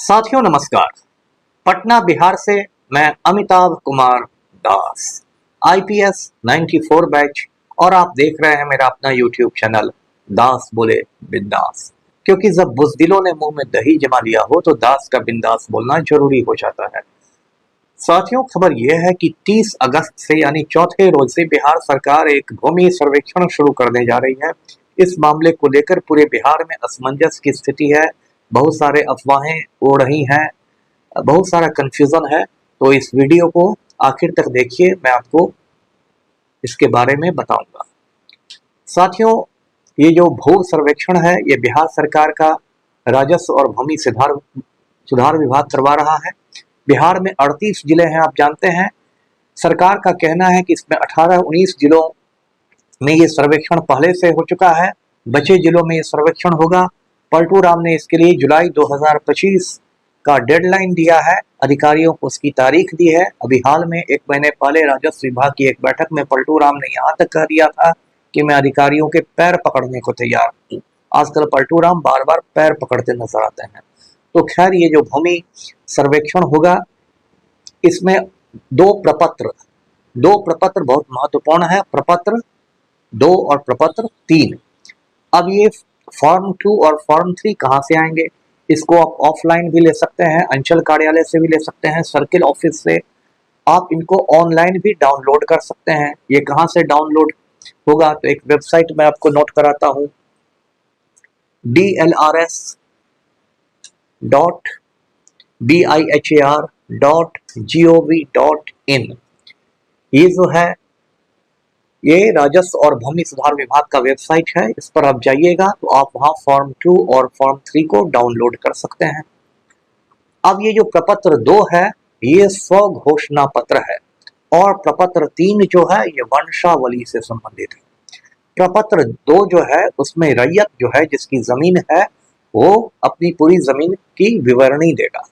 साथियों नमस्कार। पटना बिहार से मैं अमिताभ कुमार दास, आईपीएस 94 बैच, और आप देख रहे हैं मेरा अपना यूट्यूब चैनल दास बोले बिंदास। क्योंकि जब बुज़दिलों ने मुंह में दही जमा लिया हो तो दास का बिंदास बोलना जरूरी हो जाता है। साथियों, खबर यह है कि 30 अगस्त से यानी चौथे रोज से बिहार सरकार एक भूमि सर्वेक्षण शुरू करने जा रही है। इस मामले को लेकर पूरे बिहार में असमंजस की स्थिति है। बहुत सारे अफवाहें उड़ रही हैं, बहुत सारा कंफ्यूजन है। तो इस वीडियो को आखिर तक देखिए, मैं आपको इसके बारे में बताऊंगा। साथियों, ये जो भू सर्वेक्षण है ये बिहार सरकार का राजस्व और भूमि सुधार सुधार विभाग करवा रहा है। बिहार में 38 जिले हैं, आप जानते हैं। सरकार का कहना है कि इसमें 18-19 जिलों में ये सर्वेक्षण पहले से हो चुका है, बचे जिलों में ये सर्वेक्षण होगा। पलटू राम ने इसके लिए जुलाई 2025 का डेडलाइन दिया है, अधिकारियों को उसकी तारीख दी है। अभी हाल में 1 महीने पहले राजस्व विभाग की एक बैठक में पलटू राम ने यहाँ तक कह दिया था कि मैं अधिकारियों के पैर पकड़ने को तैयार हूँ। आजकल पलटू राम बार बार पैर पकड़ते नजर आते हैं। तो खैर, ये जो भूमि सर्वेक्षण होगा इसमें दो प्रपत्र बहुत महत्वपूर्ण है, प्रपत्र 2 और प्रपत्र 3। अब ये फॉर्म 2 और फॉर्म 3 कहाँ से आएंगे? इसको आप ऑफलाइन भी ले सकते हैं, अंचल कार्यालय से भी ले सकते हैं, सर्किल ऑफिस से। आप इनको ऑनलाइन भी डाउनलोड कर सकते हैं। ये कहाँ से डाउनलोड होगा? तो एक वेबसाइट मैं आपको नोट कराता हूँ, DLRS.BIHAR.gov.in। ये जो है ये राजस्व और भूमि सुधार विभाग का वेबसाइट है। इस पर आप जाइएगा तो आप वहां फॉर्म 2 और फॉर्म 3 को डाउनलोड कर सकते हैं। अब ये जो प्रपत्र 2 है ये स्व घोषणा पत्र है, और प्रपत्र 3 जो है ये वंशावली से संबंधित है। प्रपत्र 2 जो है उसमें रैयत जो है जिसकी जमीन है वो अपनी पूरी जमीन की विवरणी देगा।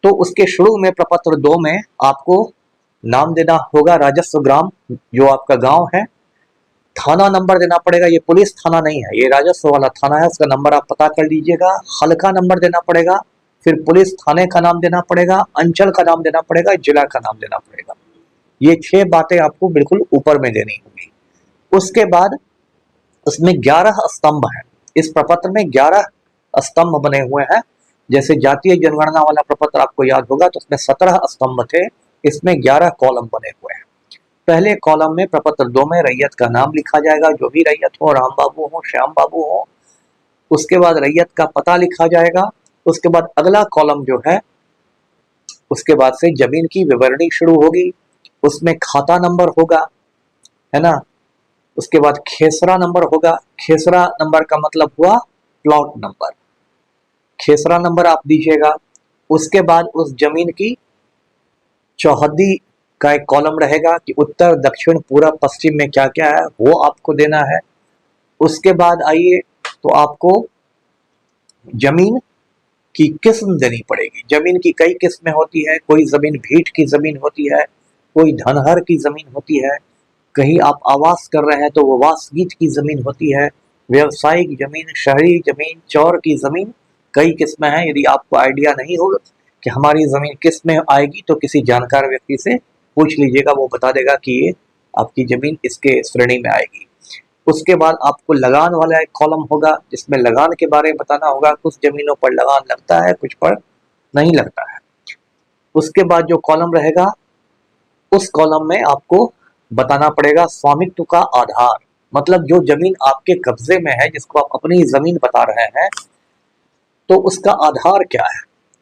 तो उसके शुरू में प्रपत्र 2 में आपको नाम देना होगा राजस्व ग्राम, जो आपका गांव है। थाना नंबर देना पड़ेगा, ये पुलिस थाना नहीं है, ये राजस्व वाला थाना है, उसका नंबर आप पता कर लीजिएगा। हल्का नंबर देना पड़ेगा, फिर पुलिस थाने का नाम देना पड़ेगा, अंचल का नाम देना पड़ेगा, जिला का नाम देना पड़ेगा। ये 6 बातें आपको बिल्कुल ऊपर में देनी होगी। उसके बाद उसमें 11 स्तंभ है। इस प्रपत्र में 11 स्तंभ बने हुए हैं। जैसे जातीय जनगणना वाला प्रपत्र आपको याद होगा तो उसमें 17 स्तंभ थे, इसमें 11 कॉलम बने हुए हैं। पहले कॉलम में प्रपत्र 2 में रैयत का नाम लिखा जाएगा, जो भी रैयत हो, राम बाबू हो, श्याम बाबू हो। उसके बाद रैयत का पता लिखा जाएगा। उसके बाद अगला कॉलम जो है उसके बाद से जमीन की विवरणी शुरू होगी, उसमें खाता नंबर होगा, है ना। उसके बाद खेसरा नंबर होगा। खेसरा नंबर का मतलब हुआ प्लॉट नंबर, खेसरा नंबर आप दीजिएगा। उसके बाद उस जमीन की चौहद्दी का एक कॉलम रहेगा कि उत्तर, दक्षिण, पूर्व, पश्चिम में क्या क्या है वो आपको देना है। उसके बाद आइए तो आपको जमीन की किस्म देनी पड़ेगी। जमीन की कई किस्में होती है, कोई जमीन भीट की जमीन होती है, कोई धनहर की जमीन होती है, कहीं आप आवास कर रहे हैं तो वो वासगीत की जमीन होती है, व्यवसायिक जमीन, शहरी जमीन, चौर की जमीन, कई किस्में हैं। यदि आपको आइडिया नहीं हो कि हमारी जमीन किस में आएगी तो किसी जानकार व्यक्ति से पूछ लीजिएगा, वो बता देगा कि ये आपकी जमीन इसके श्रेणी में आएगी। उसके बाद आपको लगान वाला एक कॉलम होगा जिसमें लगान के बारे में बताना होगा। कुछ जमीनों पर लगान लगता है, कुछ पर नहीं लगता है। उसके बाद जो कॉलम रहेगा उस कॉलम में आपको बताना पड़ेगा स्वामित्व का आधार, मतलब जो जमीन आपके कब्जे में है, जिसको आप अपनी जमीन बता रहे हैं, तो उसका आधार क्या है।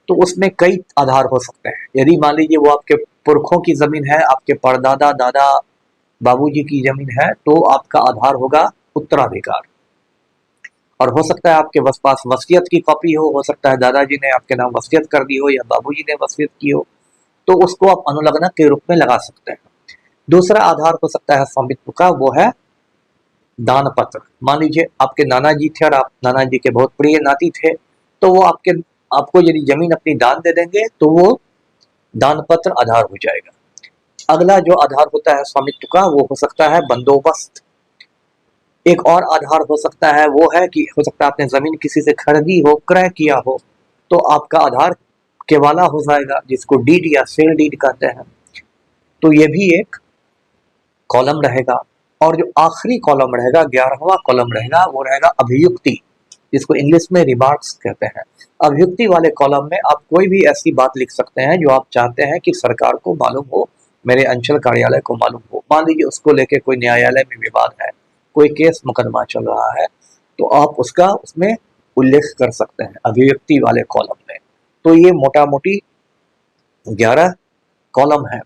तो उसमें कई आधार हो सकते हैं। यदि मान लीजिए वो आपके पुरखों की जमीन है, आपके परदादा दादा बाबूजी की जमीन है, तो आपका आधार होगा उत्तराधिकार। और हो सकता है आपके पास वसीयत की कॉपी हो सकता है दादाजी ने आपके नाम वसीयत कर दी हो या बाबूजी ने वसीयत की हो, तो उसको आप अनुलग्न के रूप में लगा सकते हैं। दूसरा आधार हो सकता है स्वामित्व का, वो है दान पत्र। मान लीजिए आपके नाना जी थे और आप नाना जी के बहुत प्रिय नाती थे, तो वो आपको यदि जमीन अपनी दान दे देंगे तो वो दान पत्र आधार हो जाएगा। अगला जो आधार होता है स्वामित्व का वो हो सकता है बंदोबस्त। एक और आधार हो सकता है, वो है कि हो सकता है आपने जमीन किसी से खरीदी हो, क्रय किया हो, तो आपका आधार केवाला हो जाएगा, जिसको डीड या सेल डीड कहते हैं। तो ये भी एक कॉलम रहेगा। और जो आखिरी कॉलम रहेगा, 11वां कॉलम रहेगा, वो रहेगा अभियुक्ति, जिसको इंग्लिश में रिमार्क्स कहते हैं। अभियुक्ति वाले कॉलम में आप कोई भी ऐसी बात लिख सकते हैं जो आप चाहते हैं कि सरकार को मालूम हो, मेरे अंचल कार्यालय को मालूम हो। मान लीजिए उसको लेके कोई न्यायालय में विवाद है, कोई केस मुकदमा चल रहा है, तो आप उसका उसमें उल्लेख कर सकते हैं अभिव्यक्ति वाले कॉलम में। तो ये मोटा मोटी 11 कॉलम है।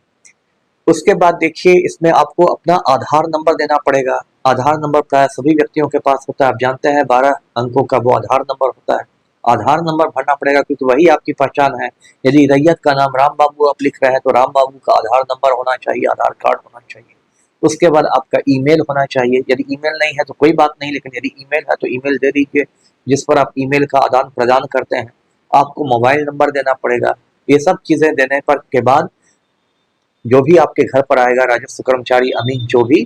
उसके बाद देखिए, इसमें आपको अपना आधार नंबर देना पड़ेगा। आधार नंबर प्राय सभी व्यक्तियों के पास होता है, आप जानते हैं 12 अंकों का वो आधार नंबर होता है। आधार नंबर भरना पड़ेगा क्योंकि वही आपकी पहचान है। यदि रैयत का नाम राम बाबू आप लिख रहे हैं तो राम बाबू का आधार नंबर होना चाहिए, आधार कार्ड होना चाहिए। उसके बाद आपका ईमेल होना चाहिए। यदि ईमेल नहीं है तो कोई बात नहीं, लेकिन यदि ईमेल है तो ईमेल दे दीजिए जिस पर आप ईमेल का आदान प्रदान करते हैं। आपको मोबाइल नंबर देना पड़ेगा। ये सब चीजें देने पर के बाद जो भी आपके घर पर आएगा राजस्व कर्मचारी अमीन, जो भी,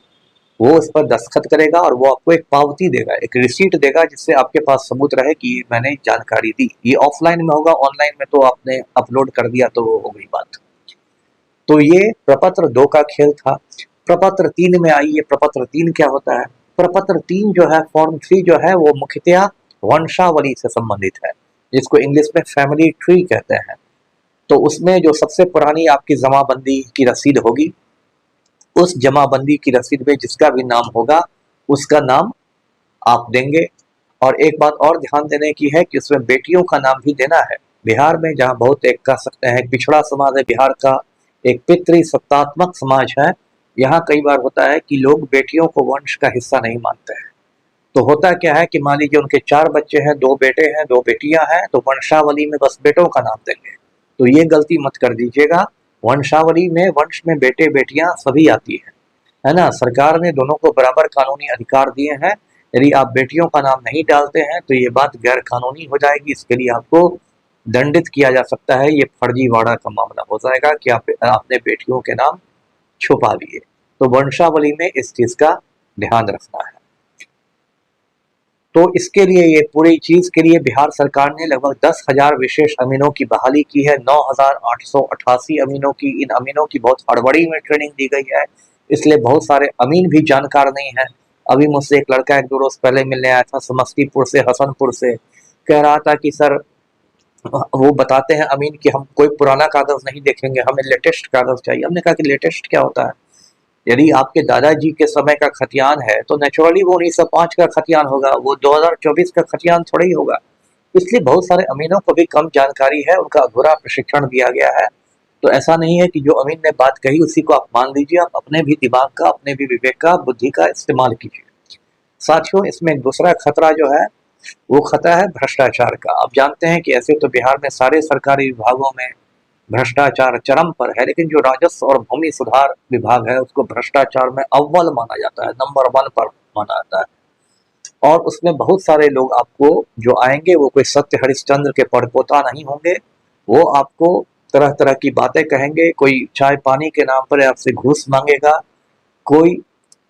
वो उस पर दस्तखत करेगा और वो आपको एक पावती देगा, एक रिसीट देगा, जिससे आपके पास सबूत रहे कि मैंने जानकारी दी। ये ऑफलाइन में होगा, ऑनलाइन में तो आपने अपलोड कर दिया तो वो हो गई बात। तो ये प्रपत्र 2 का खेल था। प्रपत्र 3 में आइए, प्रपत्र 3 क्या होता है? प्रपत्र 3 जो है, फॉर्म 3 जो है, वो मुख्यतया वंशावली से संबंधित है, जिसको इंग्लिश में फैमिली ट्री कहते हैं। तो उसमें जो सबसे पुरानी आपकी जमाबंदी की रसीद होगी, उस जमाबंदी की रसीद में जिसका भी नाम होगा उसका नाम आप देंगे। और एक बात और ध्यान देने की है कि उसमें बेटियों का नाम भी देना है। बिहार में, जहाँ बहुत एक कह सकते हैं पिछड़ा समाज है बिहार का, एक पितृ सत्तात्मक समाज है, यहाँ कई बार होता है कि लोग बेटियों को वंश का हिस्सा नहीं मानते हैं। तो होता क्या है कि मान लीजिए उनके 4 बच्चे हैं, 2 बेटे हैं, 2 बेटियां हैं, तो वंशावली में बस बेटों का नाम देंगे। तो ये गलती मत कर दीजिएगा। वंशावली में वंश में बेटे बेटियां सभी आती है ना। सरकार ने दोनों को बराबर कानूनी अधिकार दिए हैं। यदि आप बेटियों का नाम नहीं डालते हैं तो ये बात गैर कानूनी हो जाएगी। इसके लिए आपको दंडित किया जा सकता है। ये फर्जीवाड़ा का मामला हो जाएगा कि आपने बेटियों के नाम छुपा दिए। तो वंशावली में इस चीज का ध्यान रखना है। तो इसके लिए, ये पूरी चीज के लिए बिहार सरकार ने लगभग 10,000 विशेष अमीनों की बहाली की है। 9,888 अमीनों की, इन अमीनों की बहुत हड़बड़ी में ट्रेनिंग दी गई है, इसलिए बहुत सारे अमीन भी जानकार नहीं है। अभी मुझसे एक लड़का 1-2 रोज पहले मिलने आया था, समस्तीपुर से, हसनपुर से, कह रहा था कि सर, वो बताते हैं अमीन कि हम कोई पुराना कागज नहीं देखेंगे, हमें लेटेस्ट कागज चाहिए। हमने कहा कि लेटेस्ट क्या होता है? यदि आपके दादाजी के समय का खतियान है तो नेचुरली वो 1905 का खतियान होगा, वो 2024 का खतियान थोड़ा ही होगा। इसलिए बहुत सारे अमीनों को भी कम जानकारी है, उनका अधूरा प्रशिक्षण दिया गया है। तो ऐसा नहीं है कि जो अमीन ने बात कही उसी को आप मान लीजिए। आप अपने भी दिमाग का, अपने भी विवेक का, बुद्धि का इस्तेमाल कीजिए। साथियों, इसमें एक दूसरा खतरा जो है वो खतरा है भ्रष्टाचार का। आप जानते हैं कि ऐसे तो बिहार में सारे सरकारी विभागों में भ्रष्टाचार चरम पर है, लेकिन जो राजस्व और भूमि सुधार विभाग है उसको भ्रष्टाचार में अव्वल माना जाता है, नंबर 1 पर माना जाता है। और उसमें बहुत सारे लोग आपको जो आएंगे वो कोई सत्य हरिश्चंद्र के परपोता नहीं होंगे। वो आपको तरह तरह की बातें कहेंगे। कोई चाय पानी के नाम पर आपसे घूस मांगेगा, कोई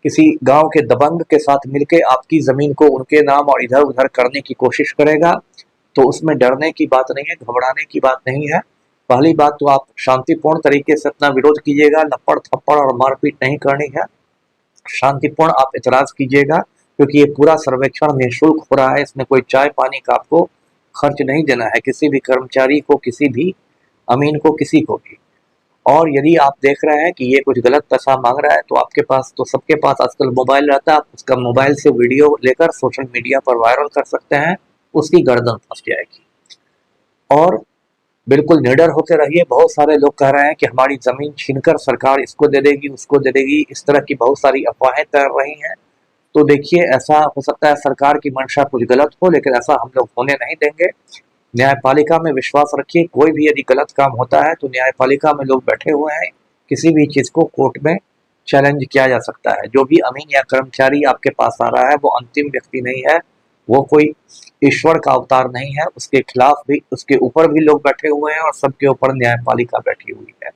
किसी गांव के दबंग के साथ मिलके आपकी जमीन को उनके नाम और इधर उधर करने की कोशिश करेगा। तो उसमें डरने की बात नहीं है, घबराने की बात नहीं है। पहली बात तो आप शांतिपूर्ण तरीके से अपना विरोध कीजिएगा, लपड़ थप्पड़ और मारपीट नहीं करनी है। शांतिपूर्ण आप इतराज कीजिएगा, क्योंकि ये पूरा सर्वेक्षण निःशुल्क हो रहा है। इसमें कोई चाय पानी का आपको खर्च नहीं देना है, किसी भी कर्मचारी को, किसी भी अमीन को, किसी को भी। और यदि आप देख रहे हैं कि ये कुछ गलत पैसा मांग रहा है तो आपके पास, तो सबके पास आजकल मोबाइल रहता है, आप उसका मोबाइल से वीडियो लेकर सोशल मीडिया पर वायरल कर सकते हैं, उसकी गर्दन फंस जाएगी। और बिल्कुल निडर होकर रहिए। बहुत सारे लोग कह रहे हैं कि हमारी जमीन छीनकर सरकार इसको दे देगी, उसको दे देगी, इस तरह की बहुत सारी अफवाहें तैर रही हैं। तो देखिए, ऐसा हो सकता है सरकार की मंशा कुछ गलत हो, लेकिन ऐसा हम लोग होने नहीं देंगे। न्यायपालिका में विश्वास रखिए। कोई भी यदि गलत काम होता है तो न्यायपालिका में लोग बैठे हुए हैं, किसी भी चीज को कोर्ट में चैलेंज किया जा सकता है। जो भी अमीन या कर्मचारी आपके पास आ रहा है वो अंतिम व्यक्ति नहीं है, वो कोई ईश्वर का अवतार नहीं है। उसके खिलाफ भी, उसके ऊपर भी लोग बैठे हुए हैं और सबके ऊपर न्यायपालिका बैठी हुई है।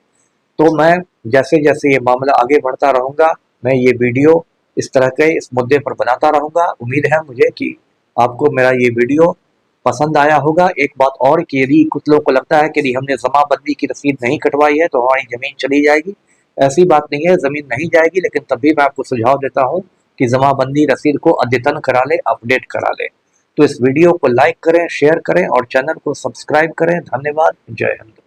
तो मैं जैसे जैसे ये मामला आगे बढ़ता रहूंगा, मैं ये वीडियो इस तरह के इस मुद्दे पर बनाता रहूंगा। उम्मीद है मुझे कि आपको मेरा ये वीडियो पसंद आया होगा। एक बात और कि यदि कुछ लोगों को लगता है कि यदि हमने जमाबंदी की रसीद नहीं कटवाई है तो हमारी जमीन चली जाएगी, ऐसी बात नहीं है, जमीन नहीं जाएगी, लेकिन तब भी मैं आपको सुझाव देता हूँ कि जमाबंदी रसीद को अद्यतन करा ले, अपडेट करा ले। तो इस वीडियो को लाइक करें, शेयर करें और चैनल को सब्सक्राइब करें। धन्यवाद। जय हिंद।